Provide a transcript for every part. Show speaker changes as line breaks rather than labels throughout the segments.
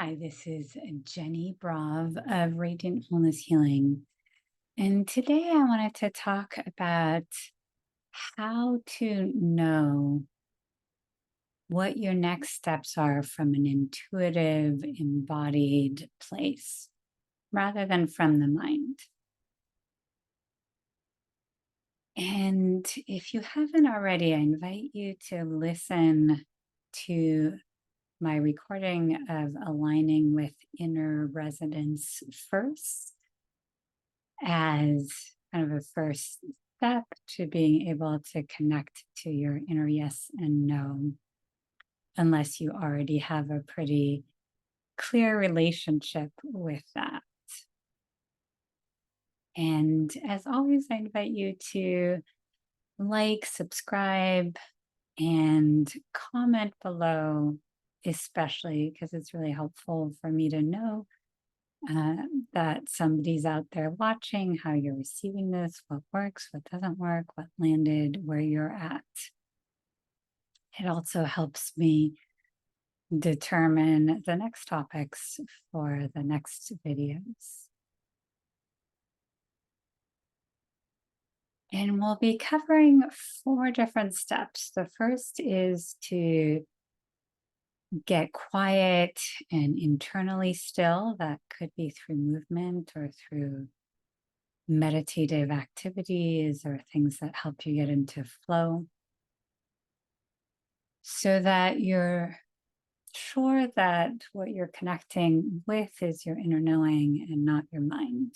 Hi, this is Jenny Brav of Radiant Wholeness Healing. And today I wanted to talk about how to know what your next steps are from an intuitive, embodied place rather than from the mind. And if you haven't already, I invite you to listen to my recording of aligning with inner resonance first as kind of a first step to being able to connect to your inner yes and no, unless you already have a pretty clear relationship with that. And as always, I invite you to like, subscribe, and comment below, especially because it's really helpful for me to know that somebody's out there watching, how you're receiving this, what works, what doesn't work, what landed, where you're at. It also helps me determine the next topics for the next videos. And we'll be covering 4 different steps. The first is to get quiet and internally still. That could be through movement or through meditative activities or things that help you get into flow, so that you're sure that what you're connecting with is your inner knowing and not your mind.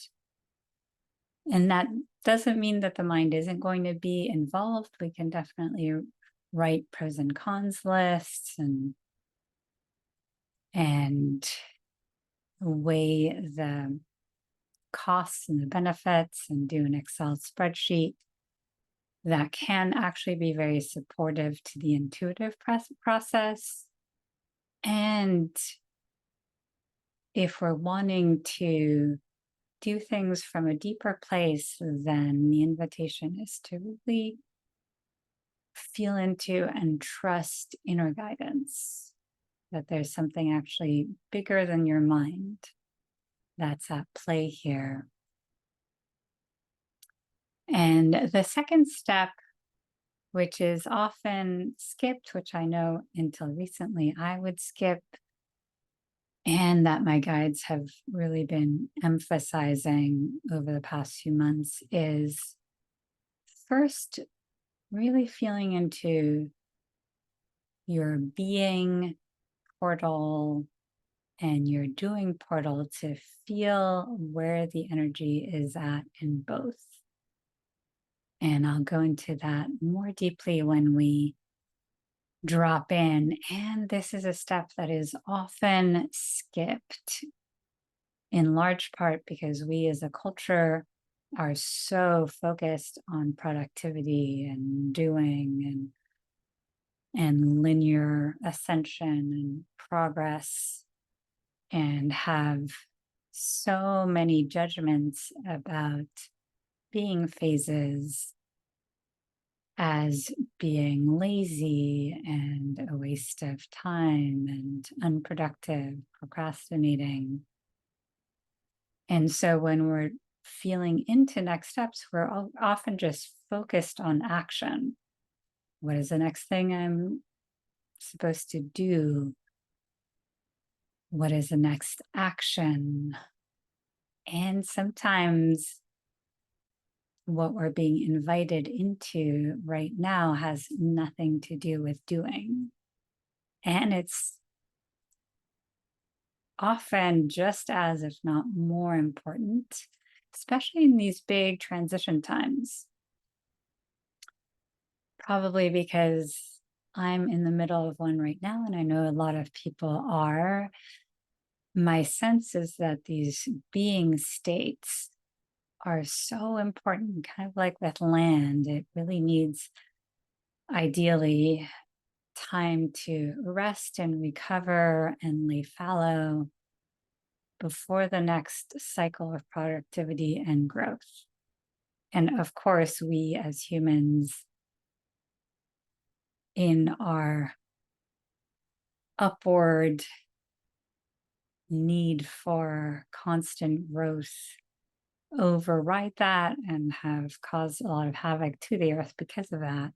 And that doesn't mean that the mind isn't going to be involved. We can definitely write pros and cons lists and weigh the costs and the benefits and do an Excel spreadsheet. That can actually be very supportive to the intuitive process. And if we're wanting to do things from a deeper place, then the invitation is to really feel into and trust inner guidance, that there's something actually bigger than your mind that's at play here. And the second step, which is often skipped, which I know until recently I would skip, and that my guides have really been emphasizing over the past few months, is first really feeling into your being portal and your doing portal to feel where the energy is at in both. And I'll go into that more deeply when we drop in. And this is a step that is often skipped, in large part because we as a culture are so focused on productivity and doing and linear ascension and progress, and have so many judgments about being phases as being lazy and a waste of time and unproductive, procrastinating. And so when we're feeling into next steps, we're often just focused on action. What is the next thing I'm supposed to do? What is the next action? And sometimes what we're being invited into right now has nothing to do with doing. And it's often just as, if not more important, especially in these big transition times. Probably because I'm in the middle of one right now, and I know a lot of people are. My sense is that these being states are so important, kind of like with land. It really needs, ideally, time to rest and recover and lay fallow before the next cycle of productivity and growth. And of course, we as humans, in our upward need for constant growth override that and have caused a lot of havoc to the earth because of that,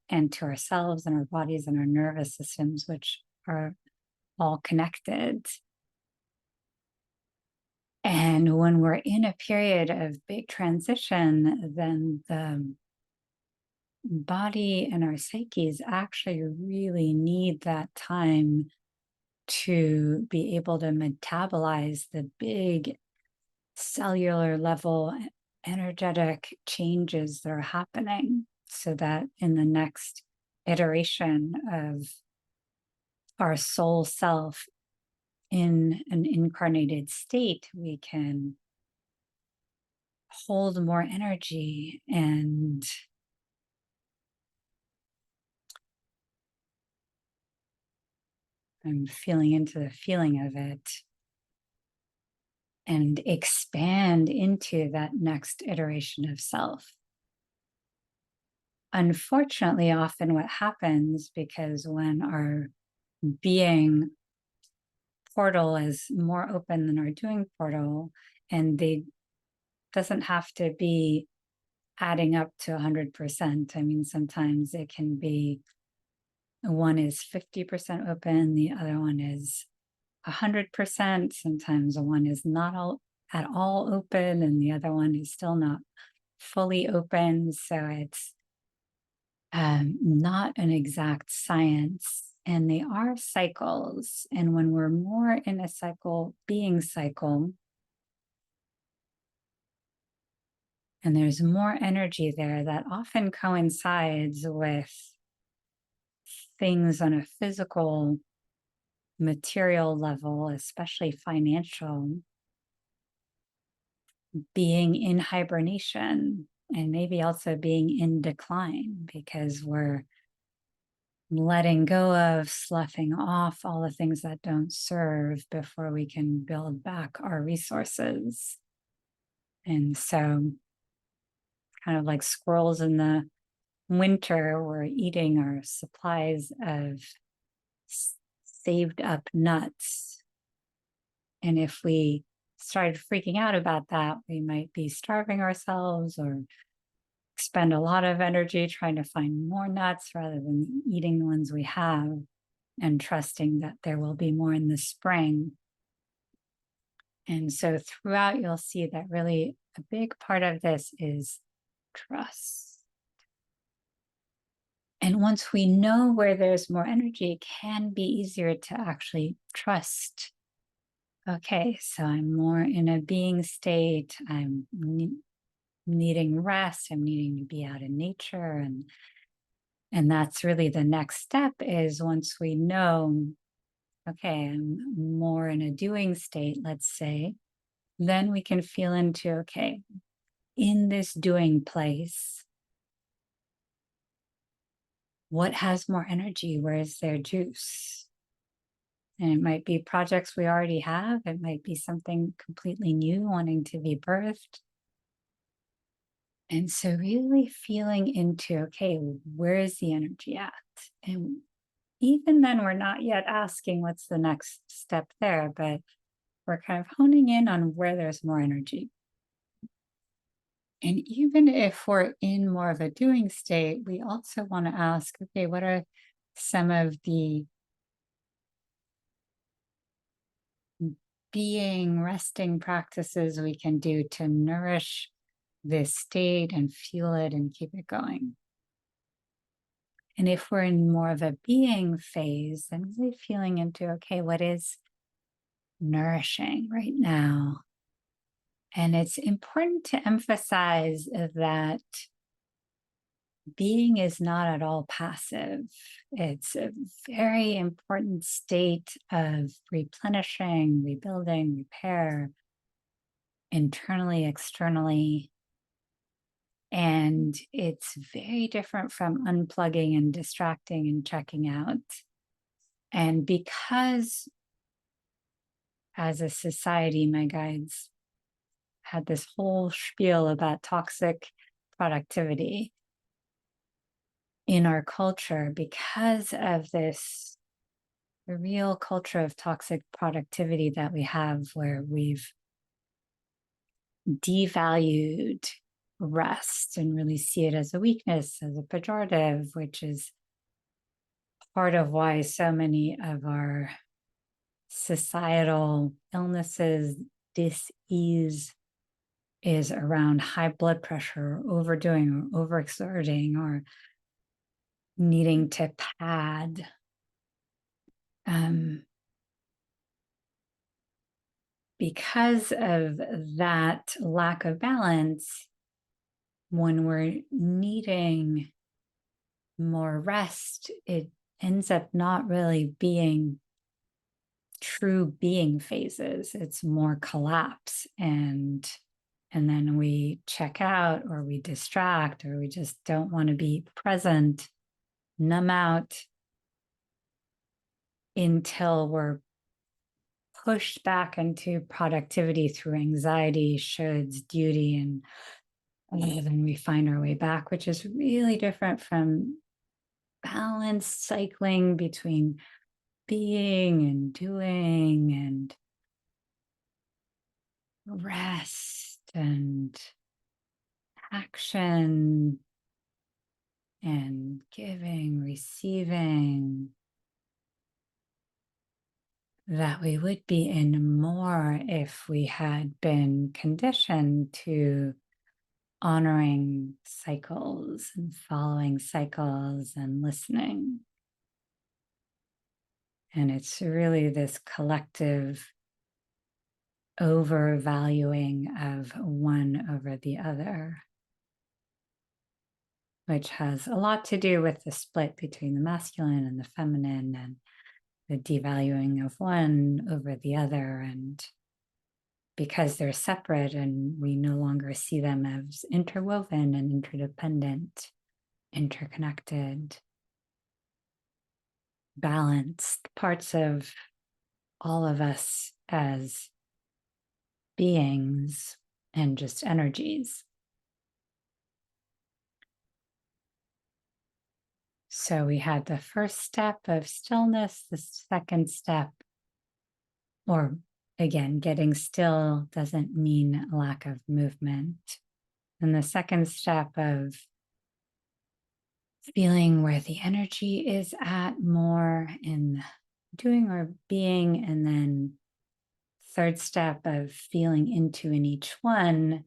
and to ourselves and our bodies and our nervous systems, which are all connected. And when we're in a period of big transition, then the body and our psyches actually really need that time to be able to metabolize the big cellular level energetic changes that are happening, so that in the next iteration of our soul self in an incarnated state, we can hold more energy and I'm feeling into the feeling of it and expand into that next iteration of self. Unfortunately, often what happens, because when our being portal is more open than our doing portal, and they doesn't have to be adding up to 100%. I mean, sometimes it can be one is 50% open, the other one is 100%. Sometimes one is not all at all open, and the other one is still not fully open. So it's not an exact science, and they are cycles. And when we're more in a cycle, being cycle, and there's more energy there, that often coincides with things on a physical, material level, especially financial, being in hibernation, and maybe also being in decline, because we're letting go of, sloughing off all the things that don't serve before we can build back our resources. And so, kind of like squirrels in the winter, we're eating our supplies of saved up nuts. And if we started freaking out about that, we might be starving ourselves or expend a lot of energy trying to find more nuts rather than eating the ones we have and trusting that there will be more in the spring. And so throughout, you'll see that really a big part of this is trust. And once we know where there's more energy, it can be easier to actually trust. Okay, so I'm more in a being state. I'm needing rest. I'm needing to be out in nature. And that's really the next step, is once we know, okay, I'm more in a doing state, let's say, then we can feel into, okay, in this doing place, what has more energy? Where is there juice? And it might be projects we already have. It might be something completely new wanting to be birthed. And so really feeling into, okay, where is the energy at? And even then, we're not yet asking what's the next step there, but we're kind of honing in on where there's more energy. And even if we're in more of a doing state, we also want to ask, okay, what are some of the being resting practices we can do to nourish this state and fuel it and keep it going? And if we're in more of a being phase, then really feeling into, okay, what is nourishing right now? And it's important to emphasize that being is not at all passive. It's a very important state of replenishing, rebuilding, repair, internally, externally. And it's very different from unplugging and distracting and checking out. And because as a society, my guides had this whole spiel about toxic productivity in our culture, because of this the real culture of toxic productivity that we have, where we've devalued rest and really see it as a weakness, as a pejorative, which is part of why so many of our societal illnesses, dis-ease, is around high blood pressure, or overdoing, or overexerting, or needing to pad. Because of that lack of balance, when we're needing more rest, it ends up not really being true being phases. It's more collapse, and then we check out, or we distract, or we just don't want to be present, numb out, until we're pushed back into productivity through anxiety, shoulds, duty, and then we find our way back, which is really different from balanced cycling between being and doing and rest and action and giving, receiving, that we would be in more if we had been conditioned to honoring cycles and following cycles and listening. And it's really this collective overvaluing of one over the other, which has a lot to do with the split between the masculine and the feminine, and the devaluing of one over the other. And because they're separate and we no longer see them as interwoven and interdependent, interconnected, balanced parts of all of us as beings and just energies. So we had the first step of stillness, the second step, or again, getting still doesn't mean a lack of movement. And the second step of feeling where the energy is at more in doing or being, and then third step of feeling into in each one,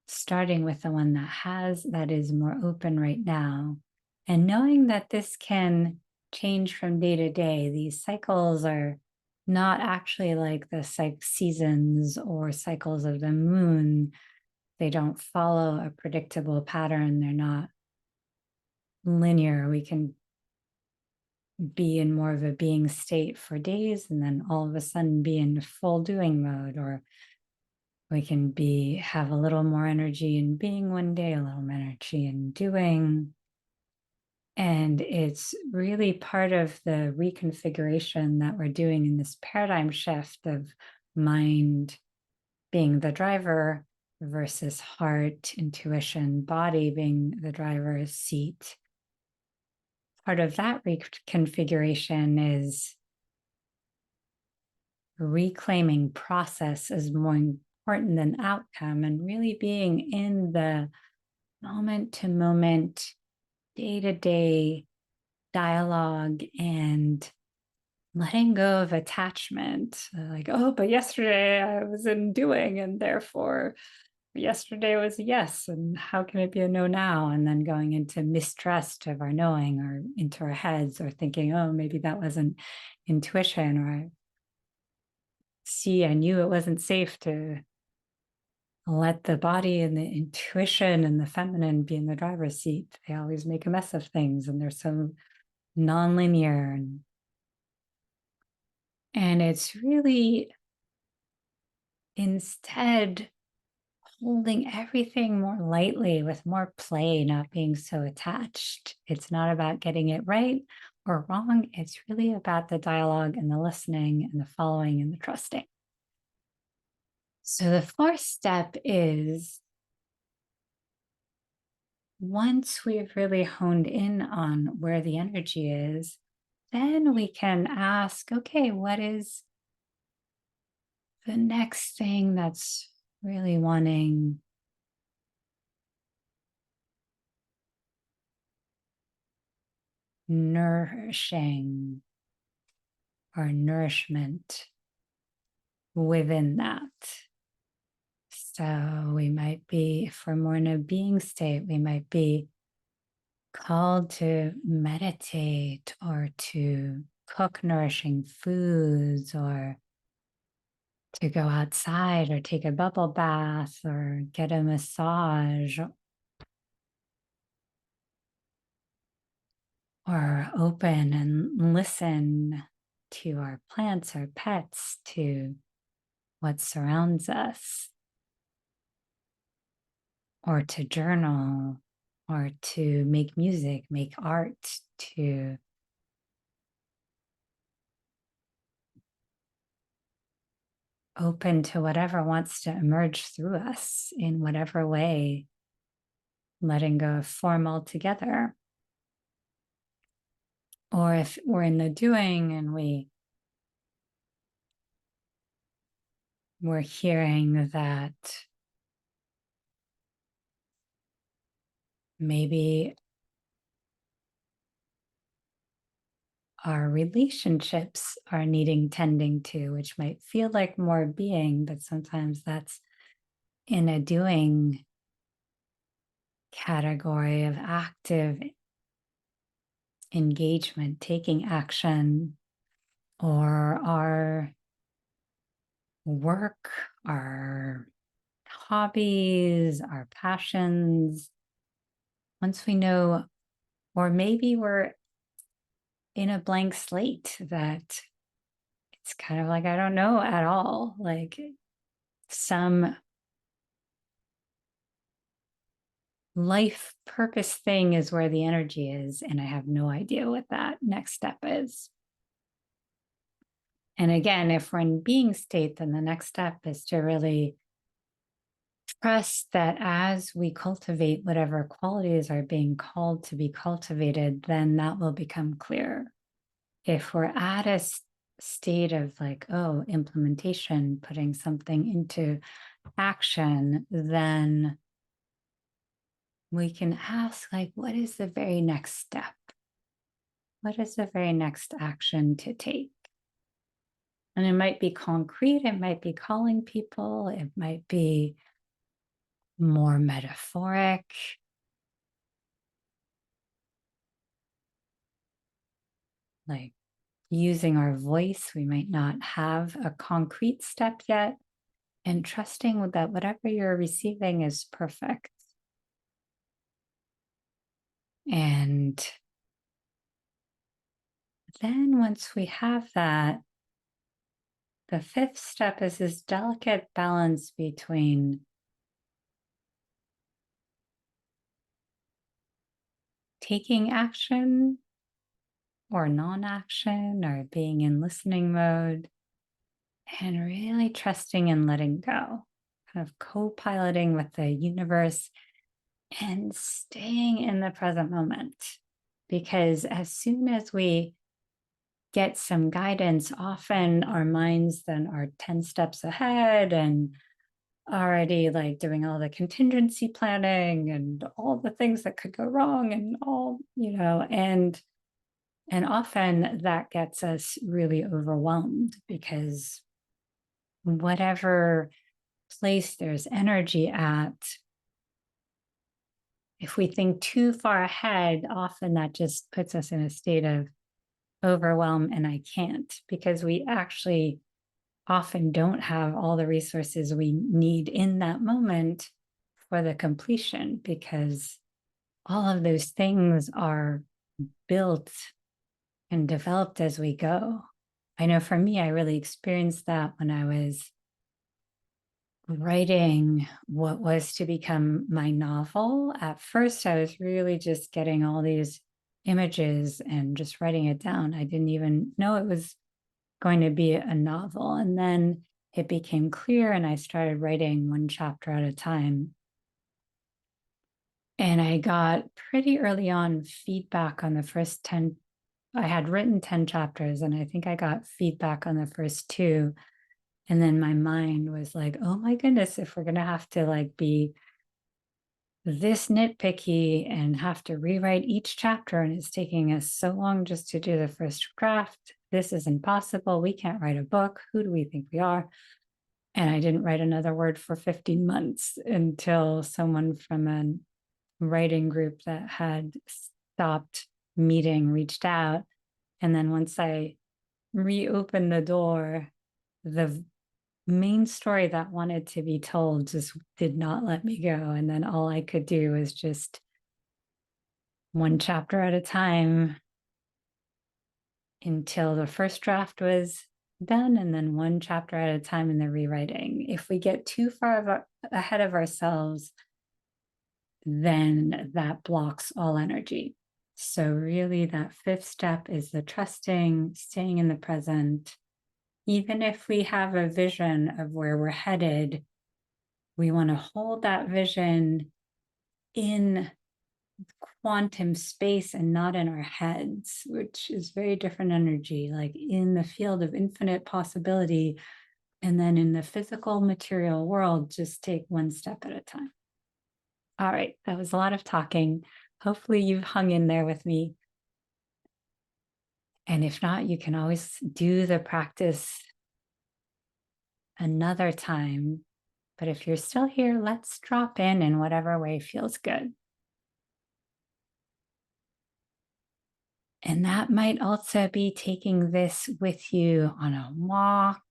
starting with the one that is more open right now, and knowing that this can change from day to day. These cycles are not actually like the seasons or cycles of the moon. They don't follow a predictable pattern. They're not linear. We can be in more of a being state for days and then all of a sudden be in full doing mode, or we can have a little more energy in being one day, a little more energy in doing. And it's really part of the reconfiguration that we're doing in this paradigm shift of mind being the driver versus heart, intuition, body being the driver's seat. Part of that reconfiguration is reclaiming process as more important than outcome, and really being in the moment to moment, day to day dialogue, and letting go of attachment. Like, oh, but yesterday I was in doing, and therefore yesterday was a yes, and how can it be a no now? And then going into mistrust of our knowing, or into our heads, or thinking, oh, maybe that wasn't intuition, or I knew it wasn't safe to let the body and the intuition and the feminine be in the driver's seat. They always make a mess of things, and they're so nonlinear. And it's really instead holding everything more lightly, with more play, not being so attached. It's not about getting it right or wrong. It's really about the dialogue and the listening and the following and the trusting. So the fourth step is, once we've really honed in on where the energy is, then we can ask, okay, what is the next thing that's really wanting nourishing or nourishment within that? So we might be, if we're more in a being state, we might be called to meditate or to cook nourishing foods or to go outside or take a bubble bath or get a massage or open and listen to our plants, our pets, to what surrounds us, or to journal, or to make music, make art, to open to whatever wants to emerge through us in whatever way, letting go of form altogether. Or if we're in the doing and we're hearing that maybe our relationships are needing tending to, which might feel like more being, but sometimes that's in a doing category of active engagement, taking action, or our work, our hobbies, our passions. Once we know, or maybe we're in a blank slate that it's kind of like, I don't know at all, like some life purpose thing is where the energy is, and I have no idea what that next step is. And again, if we're in being state, then the next step is to really trust that as we cultivate whatever qualities are being called to be cultivated, then that will become clear. If we're at a state of like, oh, implementation, putting something into action, then we can ask, like, what is the very next step? What is the very next action to take? And it might be concrete, it might be calling people, it might be more metaphoric. Like using our voice, we might not have a concrete step yet, and trusting that whatever you're receiving is perfect. And then once we have that, the fifth step is this delicate balance between taking action or non-action or being in listening mode and really trusting and letting go, kind of co-piloting with the universe and staying in the present moment. Because as soon as we get some guidance, often our minds then are 10 steps ahead and already like doing all the contingency planning and all the things that could go wrong and all, and often that gets us really overwhelmed because whatever place there's energy at, if we think too far ahead, often that just puts us in a state of overwhelm and I can't, because we actually often don't have all the resources we need in that moment for the completion, because all of those things are built and developed as we go. I know for me, I really experienced that when I was writing what was to become my novel. At first, I was really just getting all these images and just writing it down. I didn't even know it was going to be a novel. And then it became clear, and I started writing one chapter at a time. And I got pretty early on feedback on the first 10 I had written 10 chapters and I think I got feedback on the first two. And then my mind was like, oh my goodness, if we're going to have to like be this nitpicky and have to rewrite each chapter, and it's taking us so long just to do the first draft, this is impossible. We can't write a book. Who do we think we are? And I didn't write another word for 15 months until someone from a writing group that had stopped meeting reached out. And then once I reopened the door, the main story that wanted to be told just did not let me go. And then all I could do was just one chapter at a time until the first draft was done, and then one chapter at a time in the rewriting. If we get too far ahead of ourselves, then that blocks all energy. So really that fifth step is the trusting, staying in the present. Even if we have a vision of where we're headed, we want to hold that vision in quantum space and not in our heads, which is very different energy, like in the field of infinite possibility. And then in the physical material world, just take one step at a time. All right, that was a lot of talking. Hopefully you've hung in there with me. And if not, you can always do the practice another time. But if you're still here, let's drop in whatever way feels good. And that might also be taking this with you on a walk,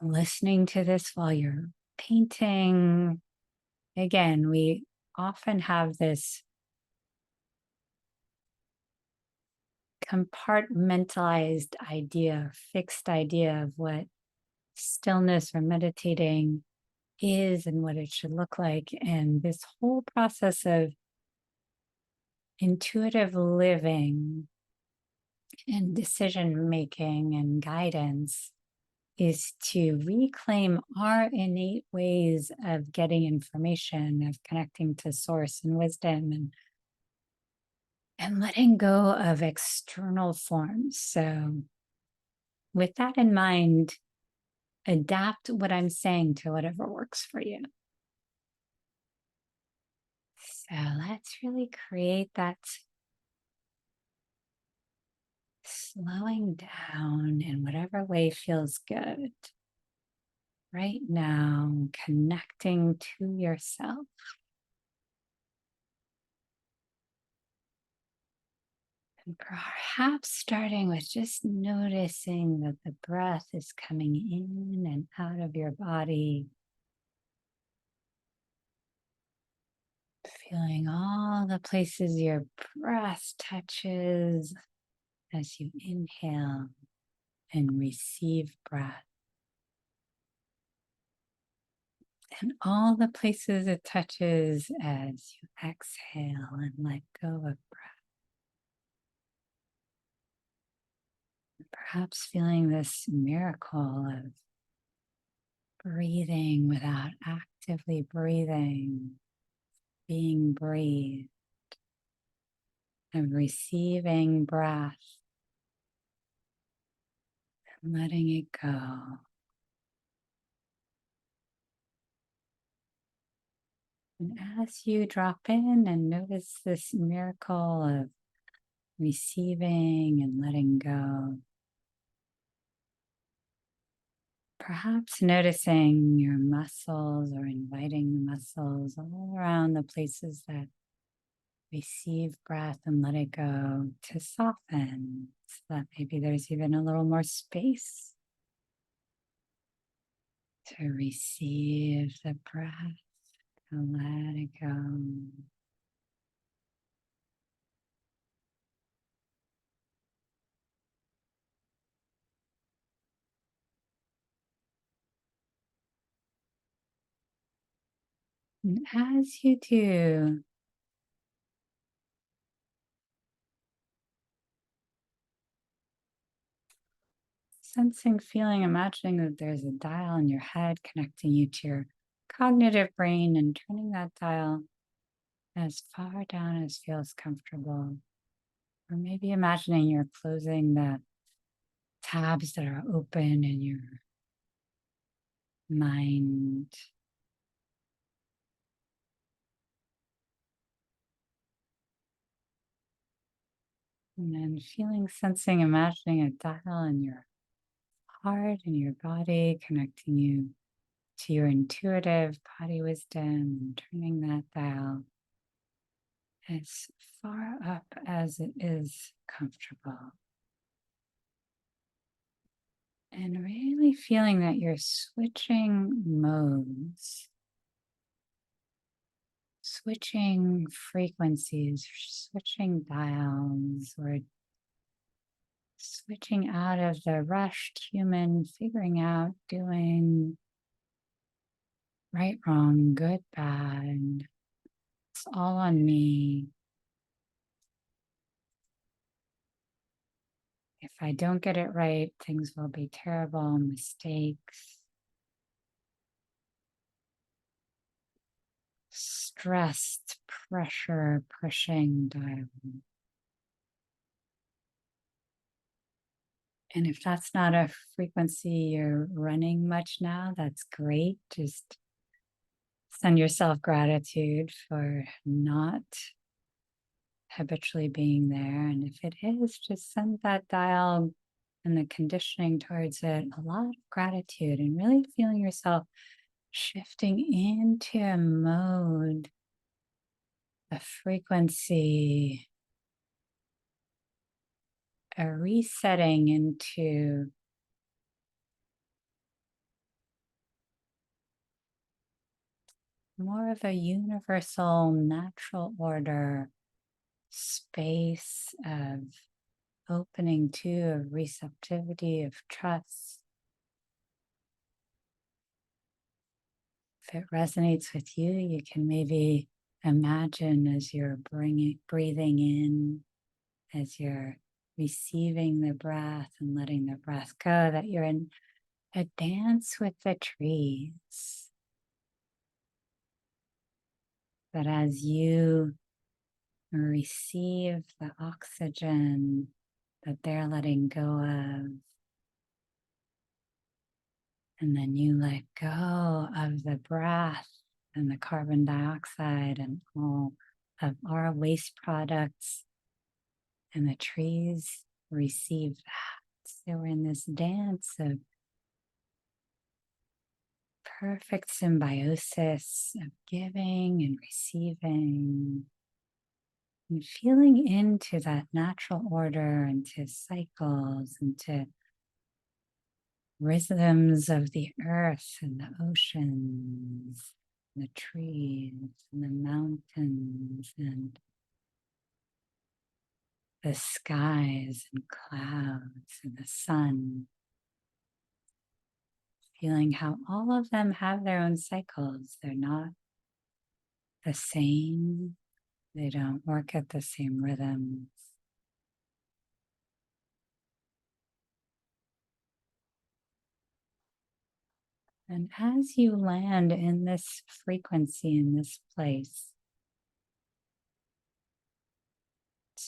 listening to this while you're painting. Again, we often have this compartmentalized idea, fixed idea of what stillness or meditating is and what it should look like. And this whole process of intuitive living and decision making and guidance is to reclaim our innate ways of getting information, of connecting to source and wisdom, and letting go of external forms. So with that in mind, adapt what I'm saying to whatever works for you. So let's really create that slowing down in whatever way feels good. Right now, connecting to yourself. And perhaps starting with just noticing that the breath is coming in and out of your body. Feeling all the places your breath touches as you inhale and receive breath. And all the places it touches as you exhale and let go of breath. Perhaps feeling this miracle of breathing without actively breathing, being breathed, and receiving breath and letting it go. And as you drop in and notice this miracle of receiving and letting go, perhaps noticing your muscles or inviting the muscles all around the places that receive breath and let it go to soften, so that maybe there's even a little more space to receive the breath and let it go. And as you do, sensing, feeling, imagining that there's a dial in your head connecting you to your cognitive brain and turning that dial as far down as feels comfortable. Or maybe imagining you're closing the tabs that are open in your mind. And then feeling, sensing, imagining a dial in your heart and your body, connecting you to your intuitive body wisdom and turning that dial as far up as it is comfortable. And really feeling that you're switching modes, switching frequencies, switching dials, or switching out of the rushed human figuring out, doing right, wrong, good, bad. It's all on me. If I don't get it right, things will be terrible, mistakes, stressed, pressure, pushing, dial. And if that's not a frequency you're running much now, that's great. Just send yourself gratitude for not habitually being there. And if it is, just send that dial and the conditioning towards it a lot of gratitude and really feeling yourself shifting into a mode, a frequency, a resetting into more of a universal natural order space of opening to, of receptivity, of trust. If it resonates with you, you can maybe imagine as you're breathing in, as you're receiving the breath and letting the breath go, that you're in a dance with the trees. That as you receive the oxygen that they're letting go of, and then you let go of the breath and the carbon dioxide and all of our waste products, and the trees receive that. So we're in this dance of perfect symbiosis of giving and receiving, and feeling into that natural order, into cycles, into rhythms of the earth and the oceans, the trees and the mountains and the skies and clouds and the sun. Feeling how all of them have their own cycles. They're not the same. They don't work at the same rhythms. And as you land in this frequency, in this place,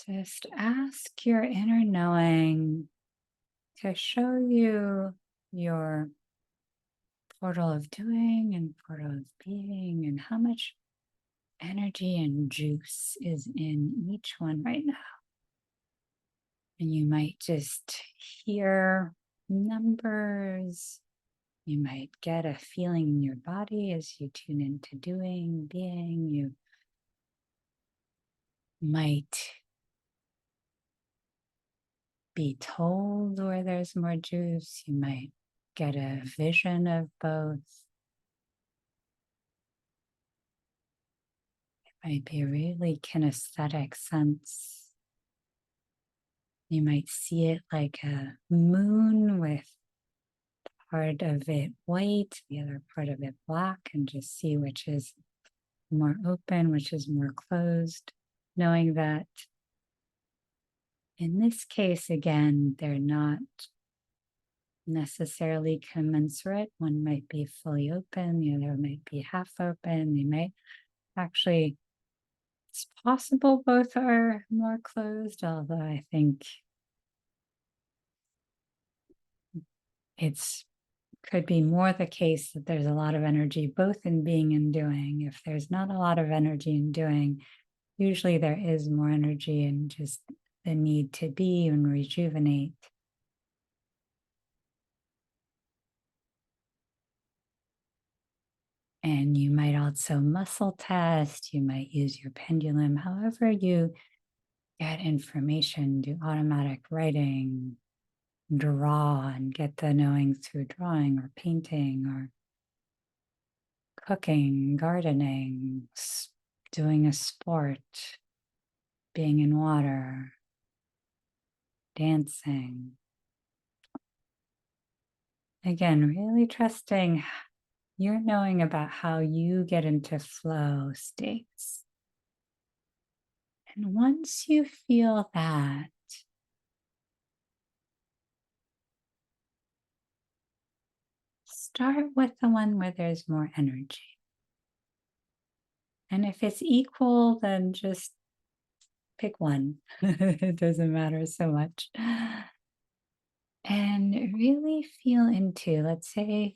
just ask your inner knowing to show you your portal of doing and portal of being, and how much energy and juice is in each one right now. And you might just hear numbers. You might get a feeling in your body as you tune into doing, being. You might be told where there's more juice. You might get a vision of both. It might be a really kinesthetic sense. You might see it like a moon with part of it white, the other part of it black, and just see which is more open, which is more closed, knowing that in this case, again, they're not necessarily commensurate. One might be fully open, the other might be half open. They might actually It's possible both are more closed, although I think it's could be more the case that there's a lot of energy both in being and doing. If there's not a lot of energy in doing, usually there is more energy in just the need to be and rejuvenate. And you might also muscle test, you might use your pendulum, however you get information, do automatic writing, draw and get the knowing through drawing or painting or cooking, gardening, doing a sport, being in water, dancing. Again, really trusting you're knowing about how you get into flow states. And once you feel that, start with the one where there's more energy. And if it's equal, then just pick one. It doesn't matter so much. And really feel into, let's say,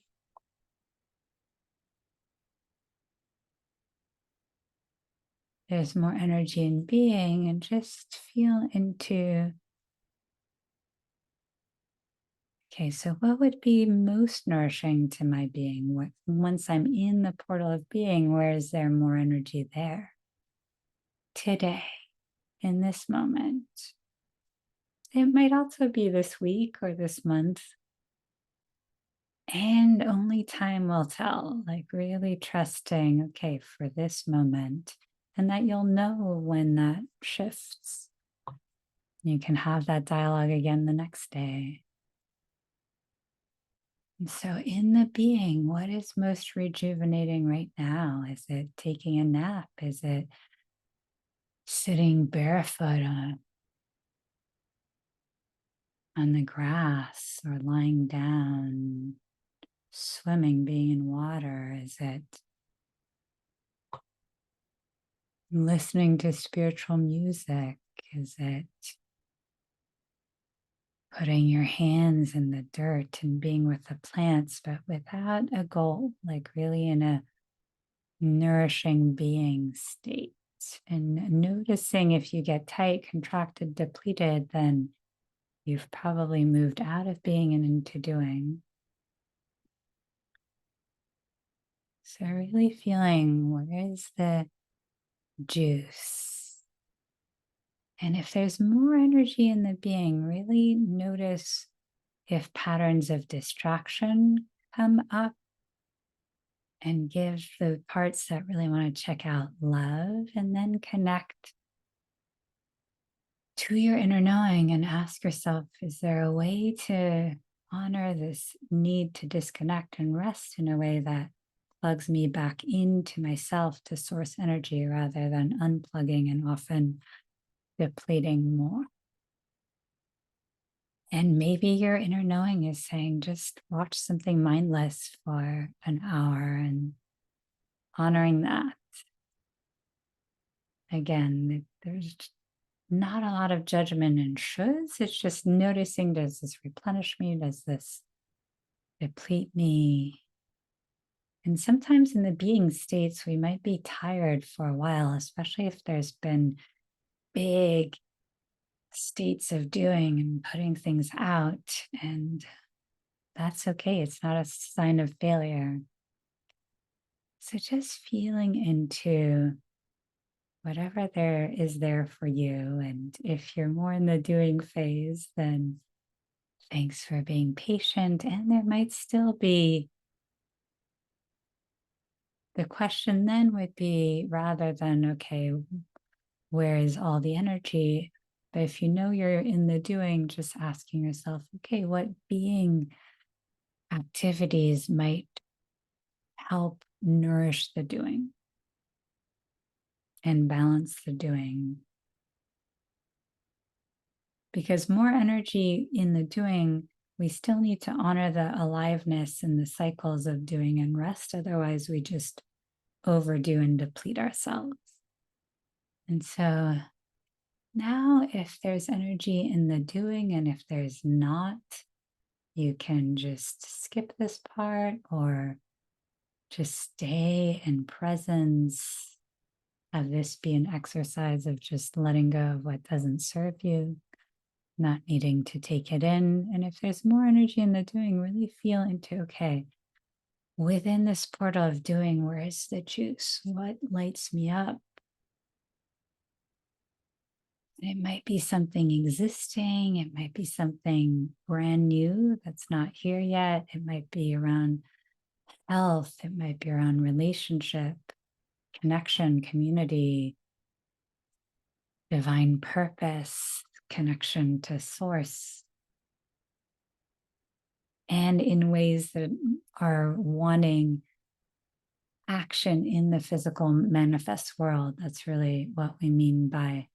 there's more energy in being, and just feel into, okay, so what would be most nourishing to my being? Once I'm in the portal of being, where is there more energy there? Today, in this moment. It might also be this week or this month. And only time will tell, like really trusting, okay, for this moment, and that you'll know when that shifts. You can have that dialogue again the next day. And so, in the being, what is most rejuvenating right now? Is it taking a nap? Is it sitting barefoot on the grass or lying down, swimming, being in water? Is it listening to spiritual music? Is it putting your hands in the dirt and being with the plants, but without a goal, like really in a nourishing being state? And noticing if you get tight, contracted, depleted, then you've probably moved out of being and into doing. So really feeling, where is the juice? And if there's more energy in the being, really notice if patterns of distraction come up, and give the parts that really want to check out love, and then connect to your inner knowing and ask yourself, is there a way to honor this need to disconnect and rest in a way that plugs me back into myself to source energy rather than unplugging and often depleting more? And maybe your inner knowing is saying, just watch something mindless for an hour, and honoring that. Again, there's not a lot of judgment and shoulds. It's just noticing, does this replenish me? Does this deplete me? And sometimes in the being states, we might be tired for a while, especially if there's been big states of doing and putting things out. And that's okay. It's not a sign of failure. So just feeling into whatever there is there for you. And if you're more in the doing phase, then thanks for being patient. And there might still be, the question then would be, rather than, okay, where is all the energy? But if you know you're in the doing, just asking yourself, okay, what being activities might help nourish the doing and balance the doing? Because more energy in the doing, we still need to honor the aliveness and the cycles of doing and rest. Otherwise, we just overdo and deplete ourselves. And so now, if there's energy in the doing and if there's not, you can just skip this part or just stay in presence. Have this be an exercise of just letting go of what doesn't serve you, not needing to take it in. And if there's more energy in the doing, really feel into, okay, within this portal of doing, where is the juice? What lights me up? It might be something existing. It might be something brand new that's not here yet. It might be around health. It might be around relationship, connection, community, divine purpose, connection to source. And in ways that are wanting action in the physical manifest world. That's really what we mean by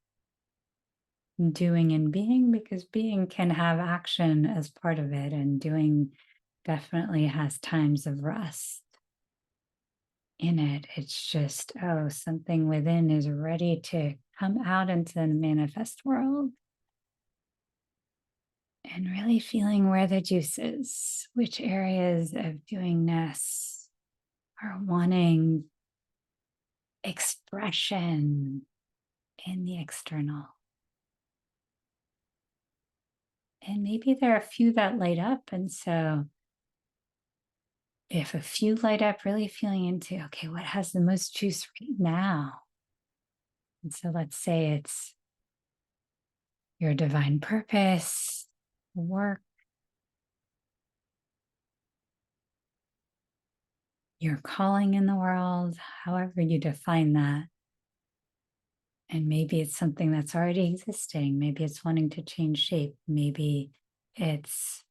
doing and being, because being can have action as part of it, and doing definitely has times of rest in it. It's just, oh, something within is ready to come out into the manifest world. And really feeling where the juice is, which areas of doingness are wanting expression in the external. And maybe there are a few that light up. And so if a few light up, really feeling into, okay, what has the most juice right now? And so let's say it's your divine purpose, work, your calling in the world, however you define that. And maybe it's something that's already existing. Maybe it's wanting to change shape. Maybe it's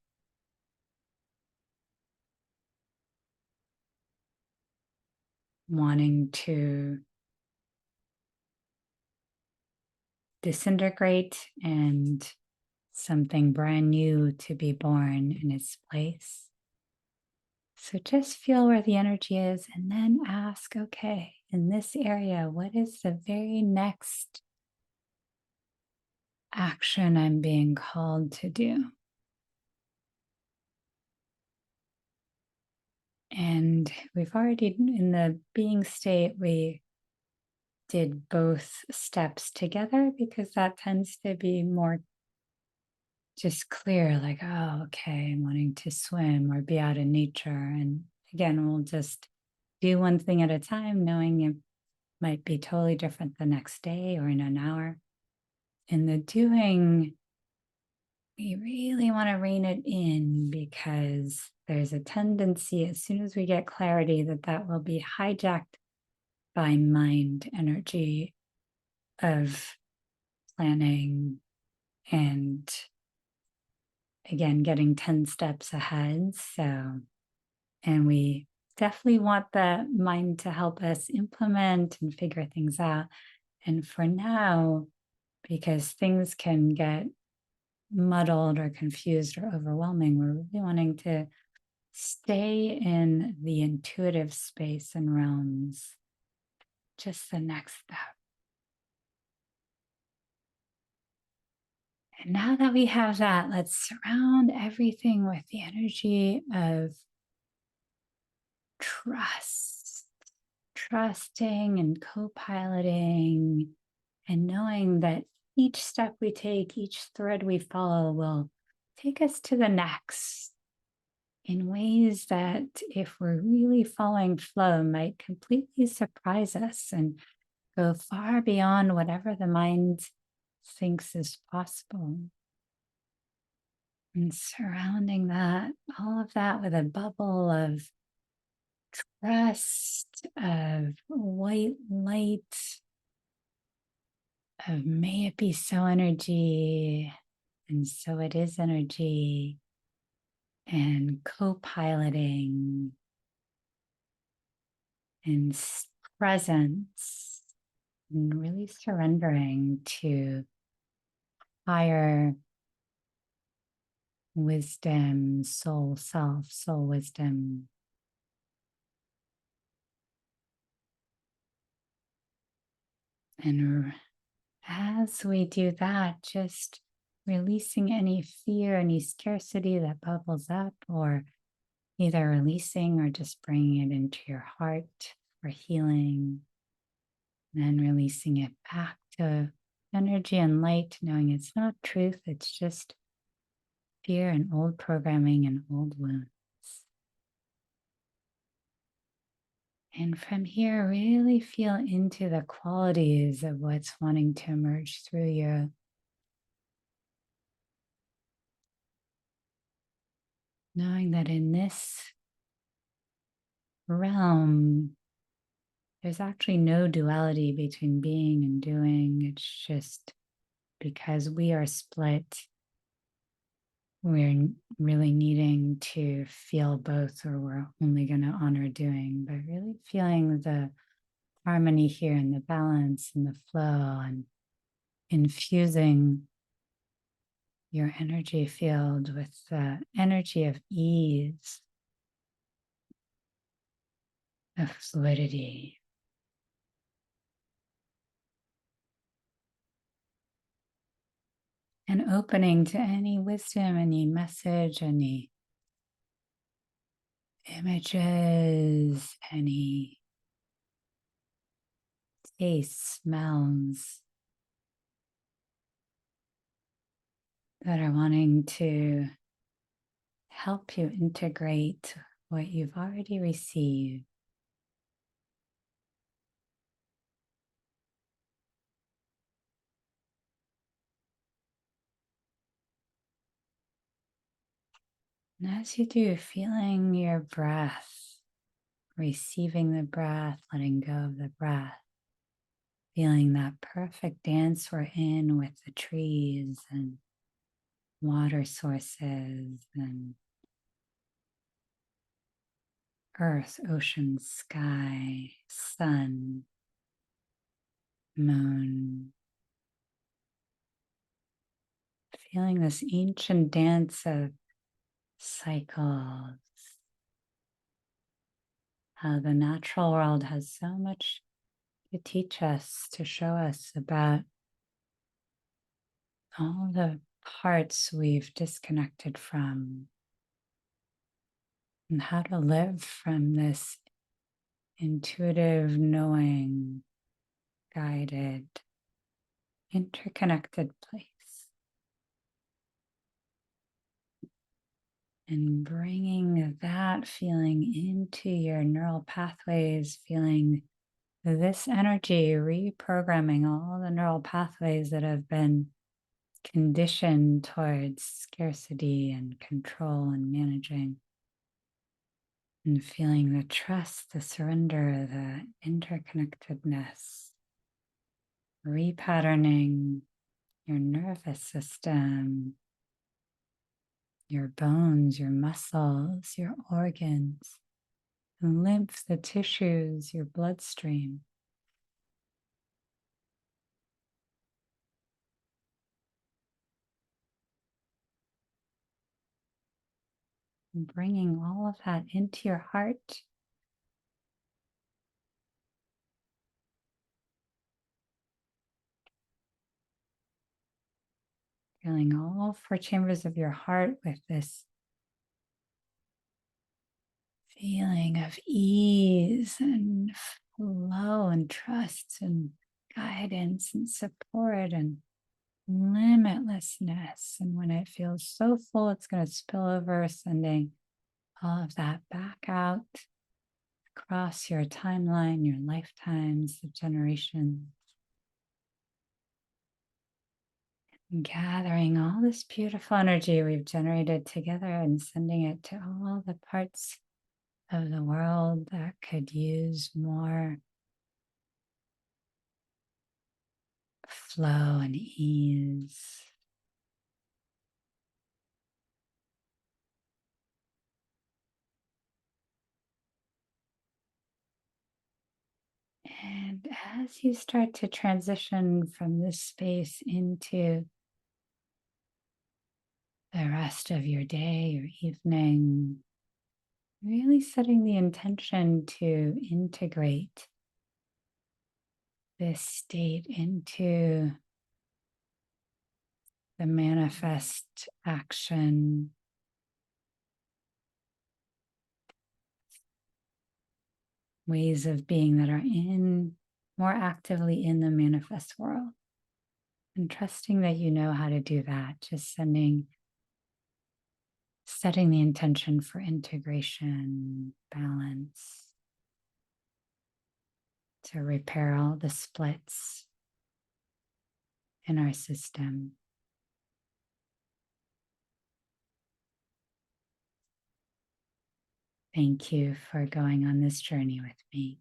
wanting to disintegrate and something brand new to be born in its place. So just feel where the energy is and then ask, okay, in this area, what is the very next action I'm being called to do? And we've already, in the being state, we did both steps together because that tends to be more just clear, like, oh, okay, I'm wanting to swim or be out in nature. And again, we'll just do one thing at a time, knowing it might be totally different the next day or in an hour. In the doing, we really want to rein it in because there's a tendency, as soon as we get clarity, that will be hijacked by mind energy of planning and, again, getting 10 steps ahead. So, and we definitely want the mind to help us implement and figure things out. And for now, because things can get muddled or confused or overwhelming, we're really wanting to stay in the intuitive space and realms. Just the next step. And now that we have that, let's surround everything with the energy of trust, trusting and co-piloting, and knowing that each step we take, each thread we follow will take us to the next in ways that, if we're really following flow, might completely surprise us and go far beyond whatever the mind thinks is possible. And surrounding that, all of that with a bubble of trust, of white light, of may it be so energy, and so it is energy, and co-piloting, and presence, and really surrendering to higher wisdom, soul self, soul wisdom. And as we do that, just releasing any fear, any scarcity that bubbles up, or either releasing or just bringing it into your heart for healing, and then releasing it back to energy and light, knowing it's not truth, it's just fear and old programming and old wounds. And from here, really feel into the qualities of what's wanting to emerge through you. Knowing that in this realm, there's actually no duality between being and doing. It's just because we are split, we're really needing to feel both, or we're only going to honor doing, but really feeling the harmony here and the balance and the flow, and infusing your energy field with the energy of ease, of fluidity. And opening to any wisdom, any message, any images, any tastes, smells that are wanting to help you integrate what you've already received. And as you do, feeling your breath, receiving the breath, letting go of the breath, feeling that perfect dance we're in with the trees and water sources and earth, ocean, sky, sun, moon. Feeling this ancient dance of cycles, how the natural world has so much to teach us, to show us about all the parts we've disconnected from, and how to live from this intuitive, knowing, guided, interconnected place. And bringing that feeling into your neural pathways, feeling this energy reprogramming all the neural pathways that have been conditioned towards scarcity and control and managing. And feeling the trust, the surrender, the interconnectedness, repatterning your nervous system, your bones, your muscles, your organs, the lymph, the tissues, your bloodstream. And bringing all of that into your heart. Filling all four chambers of your heart with this feeling of ease and flow and trust and guidance and support and limitlessness. And when it feels so full, it's going to spill over, sending all of that back out across your timeline, your lifetimes, the generations. Gathering all this beautiful energy we've generated together and sending it to all the parts of the world that could use more flow and ease. And as you start to transition from this space into the rest of your day, your evening, really setting the intention to integrate this state into the manifest action, ways of being that are more actively in the manifest world. And trusting that you know how to do that, just setting the intention for integration, balance, to repair all the splits in our system. Thank you for going on this journey with me.